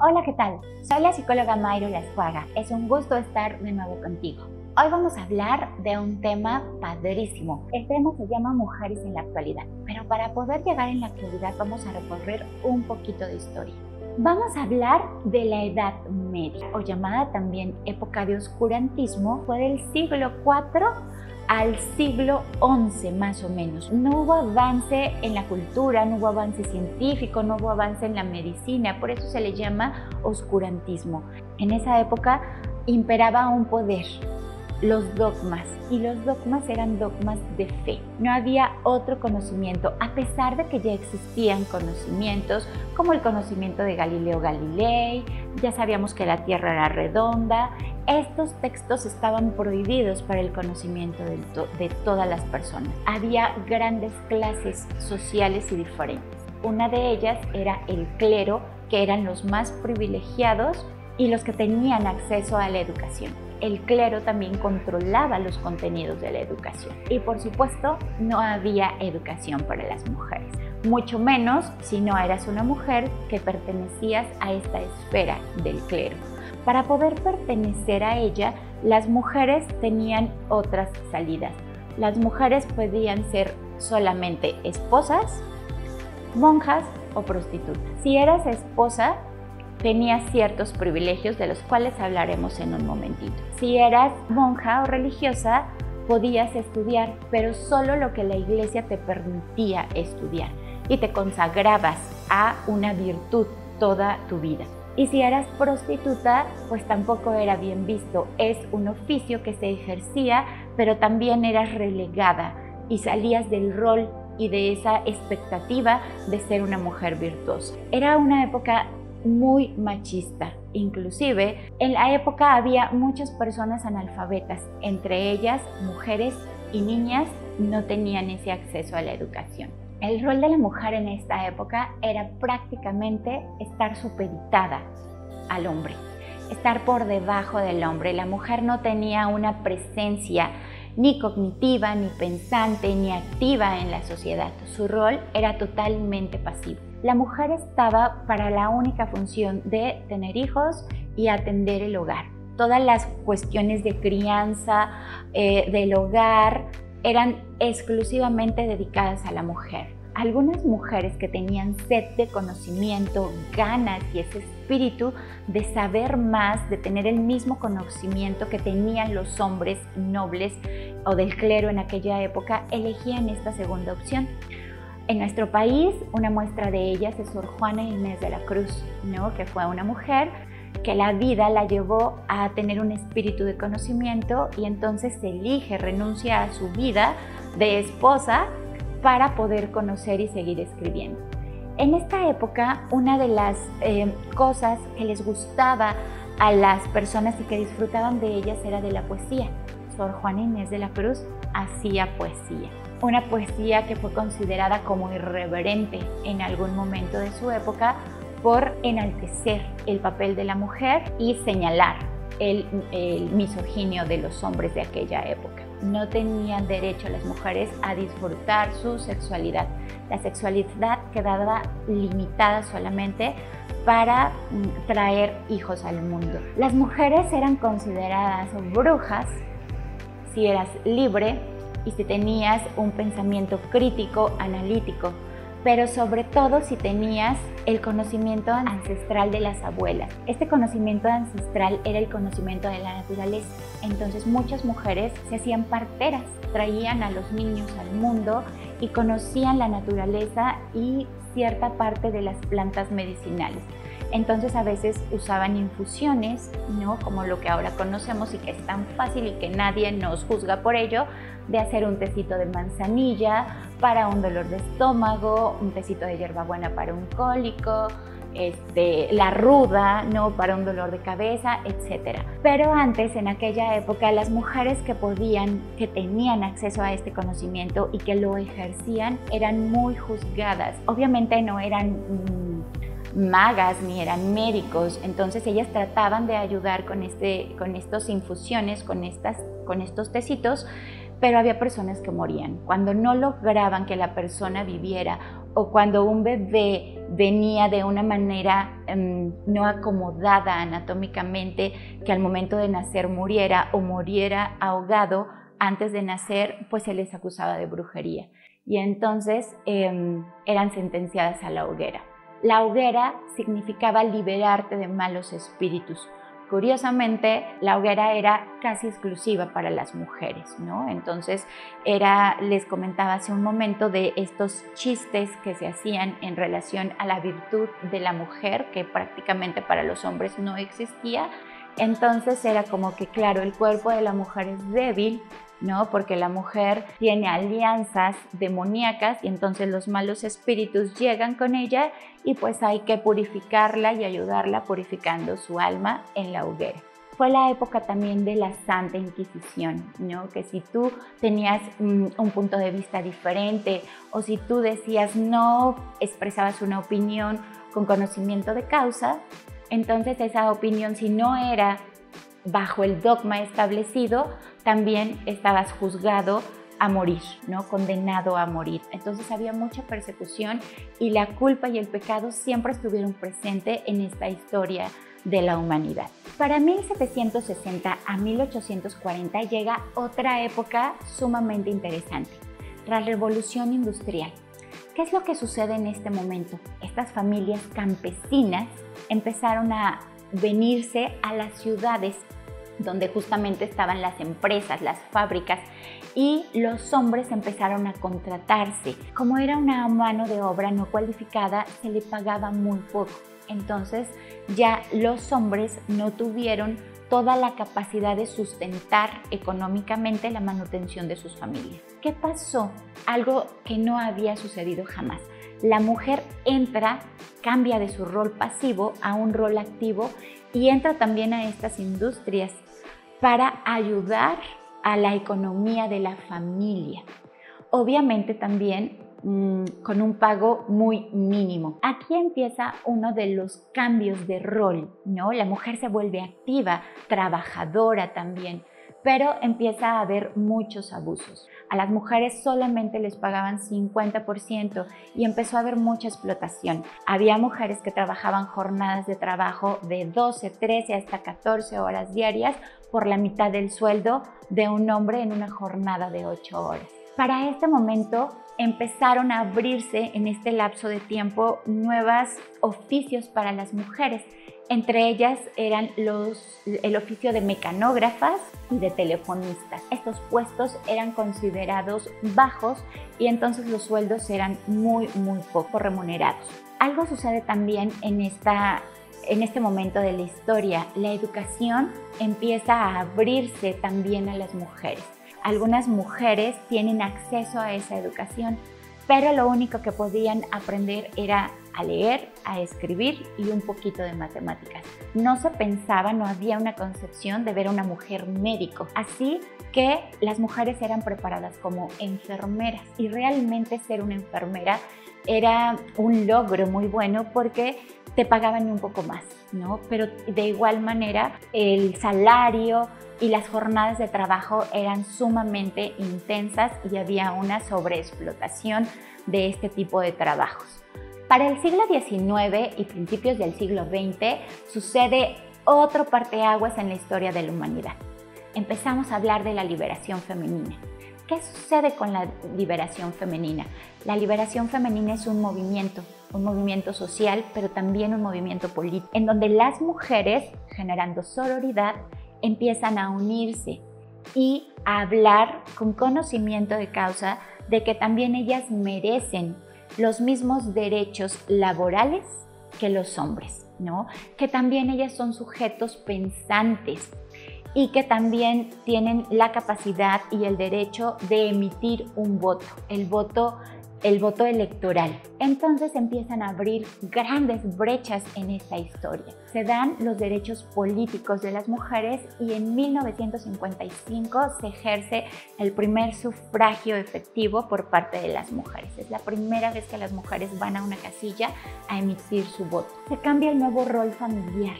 Hola, ¿qué tal? Soy la psicóloga Mayro Lascuaga. Es un gusto estar de nuevo contigo. Hoy vamos a hablar de un tema padrísimo. El tema se llama Mujeres en la actualidad. Pero para poder llegar en la actualidad vamos a recorrer un poquito de historia. Vamos a hablar de la Edad Media, o llamada también época de oscurantismo. Fue del siglo IV al siglo XI más o menos. No hubo avance en la cultura, no hubo avance científico, no hubo avance en la medicina, por eso se le llama oscurantismo. En esa época imperaba un poder, los dogmas, y los dogmas eran dogmas de fe. No había otro conocimiento, a pesar de que ya existían conocimientos como el conocimiento de Galileo Galilei, ya sabíamos que la Tierra era redonda. Estos textos estaban prohibidos para el conocimiento de todas las personas. Había grandes clases sociales y diferentes. Una de ellas era el clero, que eran los más privilegiados y los que tenían acceso a la educación. El clero también controlaba los contenidos de la educación. Y por supuesto, no había educación para las mujeres. Mucho menos si no eras una mujer que pertenecías a esta esfera del clero. Para poder pertenecer a ella, las mujeres tenían otras salidas. Las mujeres podían ser solamente esposas, monjas o prostitutas. Si eras esposa, tenías ciertos privilegios de los cuales hablaremos en un momentito. Si eras monja o religiosa, podías estudiar, pero solo lo que la iglesia te permitía estudiar, y te consagrabas a una virtud toda tu vida. Y si eras prostituta, pues tampoco era bien visto. Es un oficio que se ejercía, pero también eras relegada y salías del rol y de esa expectativa de ser una mujer virtuosa. Era una época muy machista. Inclusive en la época había muchas personas analfabetas, entre ellas mujeres y niñas no tenían ese acceso a la educación. El rol de la mujer en esta época era prácticamente estar supeditada al hombre, estar por debajo del hombre. La mujer no tenía una presencia ni cognitiva, ni pensante, ni activa en la sociedad. Su rol era totalmente pasivo. La mujer estaba para la única función de tener hijos y atender el hogar. Todas las cuestiones de crianza del hogar eran exclusivamente dedicadas a la mujer. Algunas mujeres que tenían sed de conocimiento, ganas y ese espíritu de saber más, de tener el mismo conocimiento que tenían los hombres nobles o del clero en aquella época, elegían esta segunda opción. En nuestro país, una muestra de ellas es Sor Juana Inés de la Cruz, ¿no? Que fue una mujer que la vida la llevó a tener un espíritu de conocimiento y entonces se elige, renuncia a su vida de esposa para poder conocer y seguir escribiendo. En esta época, una de las cosas que les gustaba a las personas y que disfrutaban de ellas era de la poesía. Sor Juana Inés de la Cruz hacía poesía. Una poesía que fue considerada como irreverente en algún momento de su época por enaltecer el papel de la mujer y señalar el misoginio de los hombres de aquella época. No tenían derecho las mujeres a disfrutar su sexualidad. La sexualidad quedaba limitada solamente para traer hijos al mundo. Las mujeres eran consideradas brujas si eras libre y si tenías un pensamiento crítico, analítico, pero sobre todo si tenías el conocimiento ancestral de las abuelas. Este conocimiento ancestral era el conocimiento de la naturaleza. Entonces muchas mujeres se hacían parteras, traían a los niños al mundo y conocían la naturaleza y cierta parte de las plantas medicinales. Entonces a veces usaban infusiones, ¿no? Como lo que ahora conocemos y que es tan fácil y que nadie nos juzga por ello, de hacer un tecito de manzanilla para un dolor de estómago, un tecito de hierbabuena para un cólico, la ruda, ¿no? Para un dolor de cabeza, etc. Pero antes, en aquella época, las mujeres que tenían acceso a este conocimiento y que lo ejercían eran muy juzgadas. Obviamente no eran magas ni eran médicos, entonces ellas trataban de ayudar con estas infusiones, con estos tecitos, pero había personas que morían. Cuando no lograban que la persona viviera o cuando un bebé venía de una manera no acomodada anatómicamente, que al momento de nacer muriera o muriera ahogado antes de nacer, pues se les acusaba de brujería. Y entonces eran sentenciadas a la hoguera. La hoguera significaba liberarte de malos espíritus. Curiosamente, la hoguera era casi exclusiva para las mujeres, ¿no? Entonces, les comentaba hace un momento de estos chistes que se hacían en relación a la virtud de la mujer, que prácticamente para los hombres no existía. Entonces era como que, claro, el cuerpo de la mujer es débil, ¿no? Porque la mujer tiene alianzas demoníacas y entonces los malos espíritus llegan con ella y pues hay que purificarla y ayudarla purificando su alma en la hoguera. Fue la época también de la Santa Inquisición, ¿no? Que si tú tenías un punto de vista diferente o si tú decías no, expresabas una opinión con conocimiento de causa, entonces esa opinión, si no era bajo el dogma establecido, también estabas juzgado a morir, ¿no? Condenado a morir. Entonces había mucha persecución y la culpa y el pecado siempre estuvieron presentes en esta historia de la humanidad. Para 1760 a 1840 llega otra época sumamente interesante, la Revolución Industrial. ¿Qué es lo que sucede en este momento? Estas familias campesinas empezaron a venirse a las ciudades donde justamente estaban las empresas, las fábricas, y los hombres empezaron a contratarse. Como era una mano de obra no cualificada, se le pagaba muy poco. Entonces ya los hombres no tuvieron toda la capacidad de sustentar económicamente la manutención de sus familias. ¿Qué pasó? Algo que no había sucedido jamás. La mujer cambia de su rol pasivo a un rol activo y entra también a estas industrias para ayudar a la economía de la familia. Obviamente también con un pago muy mínimo. Aquí empieza uno de los cambios de rol, ¿no? La mujer se vuelve activa, trabajadora también, pero empieza a haber muchos abusos. A las mujeres solamente les pagaban 50% y empezó a haber mucha explotación. Había mujeres que trabajaban jornadas de trabajo de 12, 13 hasta 14 horas diarias por la mitad del sueldo de un hombre en una jornada de 8 horas. Para este momento empezaron a abrirse en este lapso de tiempo nuevos oficios para las mujeres. Entre ellas eran el oficio de mecanógrafas y de telefonistas. Estos puestos eran considerados bajos y entonces los sueldos eran muy poco remunerados. Algo sucede también en este momento de la historia. La educación empieza a abrirse también a las mujeres. Algunas mujeres tienen acceso a esa educación, pero lo único que podían aprender era a leer, a escribir y un poquito de matemáticas. No se pensaba, no había una concepción de ver a una mujer médico. Así que las mujeres eran preparadas como enfermeras y realmente ser una enfermera era un logro muy bueno porque te pagaban un poco más, ¿no? Pero de igual manera el salario y las jornadas de trabajo eran sumamente intensas y había una sobreexplotación de este tipo de trabajos. Para el siglo XIX y principios del siglo XX sucede otro parteaguas en la historia de la humanidad. Empezamos a hablar de la liberación femenina. ¿Qué sucede con la liberación femenina? La liberación femenina es un movimiento social, pero también un movimiento político, en donde las mujeres, generando sororidad, empiezan a unirse y a hablar con conocimiento de causa de que también ellas merecen los mismos derechos laborales que los hombres, ¿no? Que también ellas son sujetos pensantes y que también tienen la capacidad y el derecho de emitir un voto, el voto electoral. Entonces empiezan a abrir grandes brechas en esta historia. Se dan los derechos políticos de las mujeres y en 1955 se ejerce el primer sufragio efectivo por parte de las mujeres. Es la primera vez que las mujeres van a una casilla a emitir su voto. Se cambia el nuevo rol familiar,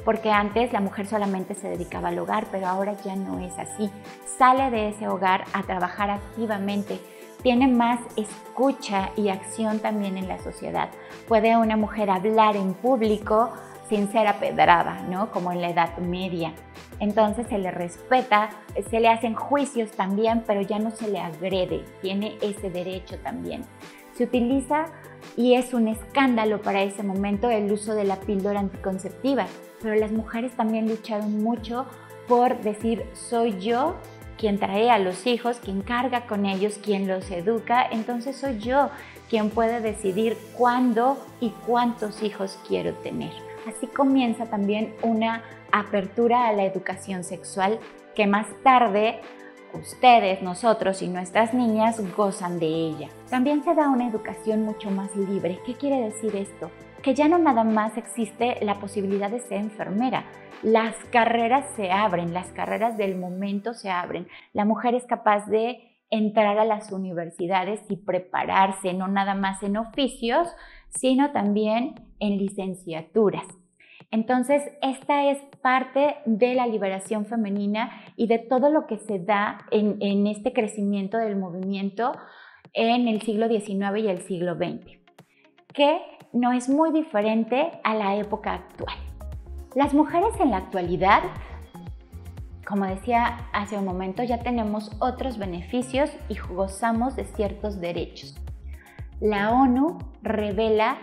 porque antes la mujer solamente se dedicaba al hogar, pero ahora ya no es así. Sale de ese hogar a trabajar activamente tiene más escucha y acción también en la sociedad. Puede una mujer hablar en público sin ser apedrada, ¿no? Como en la Edad Media. Entonces se le respeta, se le hacen juicios también, pero ya no se le agrede, tiene ese derecho también. Se utiliza, y es un escándalo para ese momento, el uso de la píldora anticonceptiva, pero las mujeres también lucharon mucho por decir: soy yo quien trae a los hijos, quien carga con ellos, quien los educa, entonces soy yo quien puede decidir cuándo y cuántos hijos quiero tener. Así comienza también una apertura a la educación sexual que más tarde ustedes, nosotros y nuestras niñas gozan de ella. También se da una educación mucho más libre. ¿Qué quiere decir esto? Que ya no nada más existe la posibilidad de ser enfermera. Las carreras se abren, las carreras del momento se abren. La mujer es capaz de entrar a las universidades y prepararse, no nada más en oficios, sino también en licenciaturas. Entonces, esta es parte de la liberación femenina y de todo lo que se da en este crecimiento del movimiento en el siglo XIX y el siglo XX, que no es muy diferente a la época actual. Las mujeres en la actualidad, como decía hace un momento, ya tenemos otros beneficios y gozamos de ciertos derechos. La ONU revela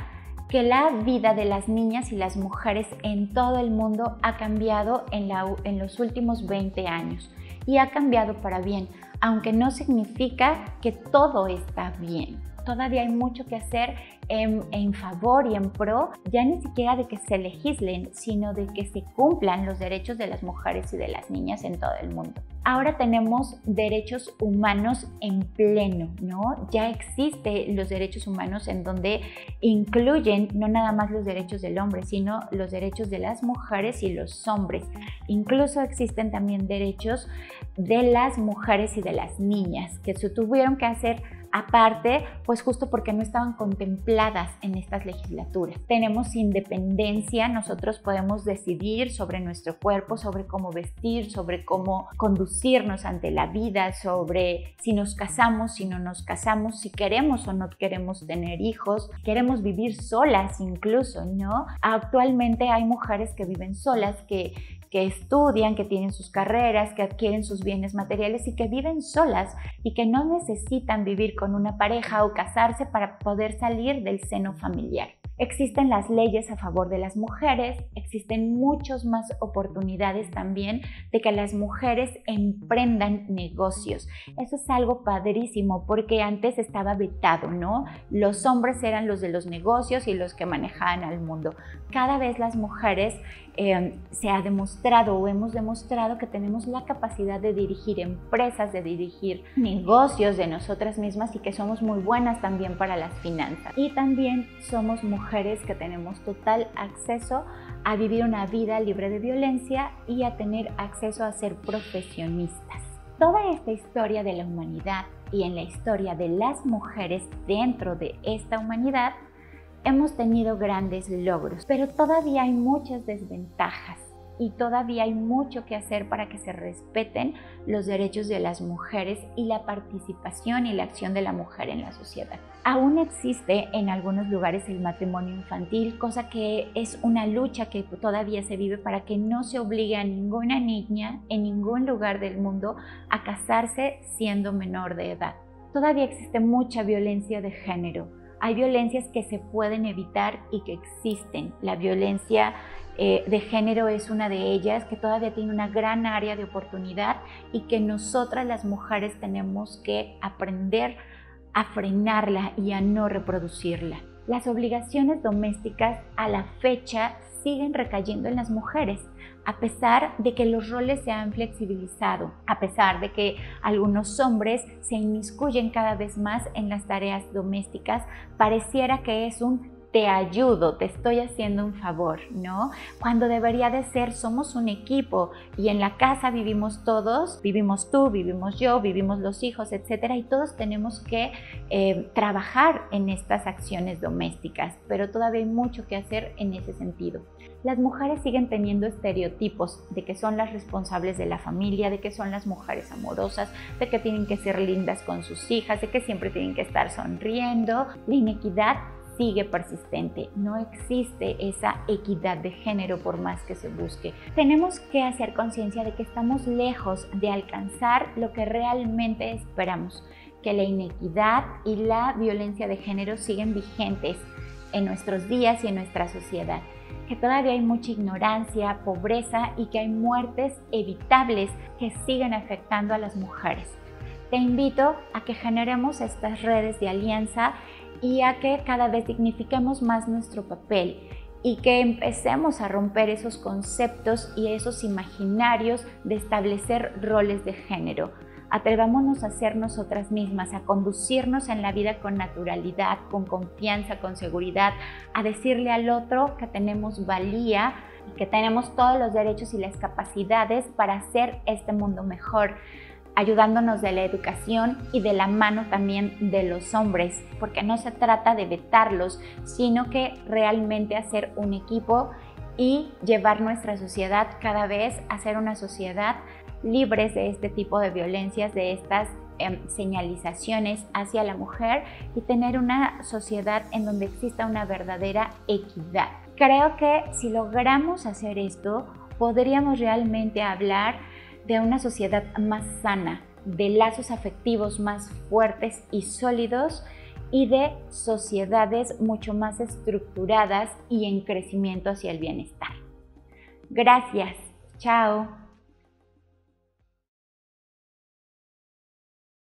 que la vida de las niñas y las mujeres en todo el mundo ha cambiado en los últimos 20 años y ha cambiado para bien, aunque no significa que todo está bien. Todavía hay mucho que hacer en favor y en pro, ya ni siquiera de que se legislen, sino de que se cumplan los derechos de las mujeres y de las niñas en todo el mundo. Ahora tenemos derechos humanos en pleno, ¿no? Ya existen los derechos humanos en donde incluyen no nada más los derechos del hombre, sino los derechos de las mujeres y los hombres. Incluso existen también derechos de las mujeres y de las niñas, que se tuvieron que hacer aparte, pues justo porque no estaban contempladas en estas legislaturas. Tenemos independencia, nosotros podemos decidir sobre nuestro cuerpo, sobre cómo vestir, sobre cómo conducirnos ante la vida, sobre si nos casamos, si no nos casamos, si queremos o no queremos tener hijos, queremos vivir solas incluso, ¿no? Actualmente hay mujeres que viven solas, que estudian, que tienen sus carreras, que adquieren sus bienes materiales y que viven solas y que no necesitan vivir con una pareja o casarse para poder salir del seno familiar. Existen las leyes a favor de las mujeres, existen muchas más oportunidades también de que las mujeres emprendan negocios. Eso es algo padrísimo porque antes estaba vetado, ¿no? Los hombres eran los de los negocios y los que manejaban al mundo. Cada vez las mujeres se ha demostrado o hemos demostrado que tenemos la capacidad de dirigir empresas, de dirigir negocios de nosotras mismas y que somos muy buenas también para las finanzas. Y también somos mujeres que tenemos total acceso a vivir una vida libre de violencia y a tener acceso a ser profesionistas. Toda esta historia de la humanidad y en la historia de las mujeres dentro de esta humanidad hemos tenido grandes logros, pero todavía hay muchas desventajas y todavía hay mucho que hacer para que se respeten los derechos de las mujeres y la participación y la acción de la mujer en la sociedad. Aún existe en algunos lugares el matrimonio infantil, cosa que es una lucha que todavía se vive para que no se obligue a ninguna niña en ningún lugar del mundo a casarse siendo menor de edad. Todavía existe mucha violencia de género. Hay violencias que se pueden evitar y que existen. La violencia de género es una de ellas, que todavía tiene una gran área de oportunidad y que nosotras las mujeres tenemos que aprender a frenarla y a no reproducirla. Las obligaciones domésticas a la fecha siguen recayendo en las mujeres, a pesar de que los roles se han flexibilizado, a pesar de que algunos hombres se inmiscuyen cada vez más en las tareas domésticas, pareciera que es un te ayudo, te estoy haciendo un favor, ¿no? Cuando debería de ser, somos un equipo y en la casa vivimos todos, vivimos tú, vivimos yo, vivimos los hijos, etcétera, y todos tenemos que trabajar en estas acciones domésticas, pero todavía hay mucho que hacer en ese sentido. Las mujeres siguen teniendo estereotipos de que son las responsables de la familia, de que son las mujeres amorosas, de que tienen que ser lindas con sus hijas, de que siempre tienen que estar sonriendo. La inequidad sigue persistente, no existe esa equidad de género por más que se busque. Tenemos que hacer conciencia de que estamos lejos de alcanzar lo que realmente esperamos, que la inequidad y la violencia de género siguen vigentes en nuestros días y en nuestra sociedad, que todavía hay mucha ignorancia, pobreza y que hay muertes evitables que siguen afectando a las mujeres. Te invito a que generemos estas redes de alianza y a que cada vez dignifiquemos más nuestro papel y que empecemos a romper esos conceptos y esos imaginarios de establecer roles de género. Atrevámonos a ser nosotras mismas, a conducirnos en la vida con naturalidad, con confianza, con seguridad, a decirle al otro que tenemos valía, que tenemos todos los derechos y las capacidades para hacer este mundo mejor, ayudándonos de la educación y de la mano también de los hombres, porque no se trata de vetarlos, sino que realmente hacer un equipo y llevar nuestra sociedad cada vez a ser una sociedad libres de este tipo de violencias, de estas señalizaciones hacia la mujer y tener una sociedad en donde exista una verdadera equidad. Creo que si logramos hacer esto, podríamos realmente hablar de una sociedad más sana, de lazos afectivos más fuertes y sólidos y de sociedades mucho más estructuradas y en crecimiento hacia el bienestar. Gracias. Chao.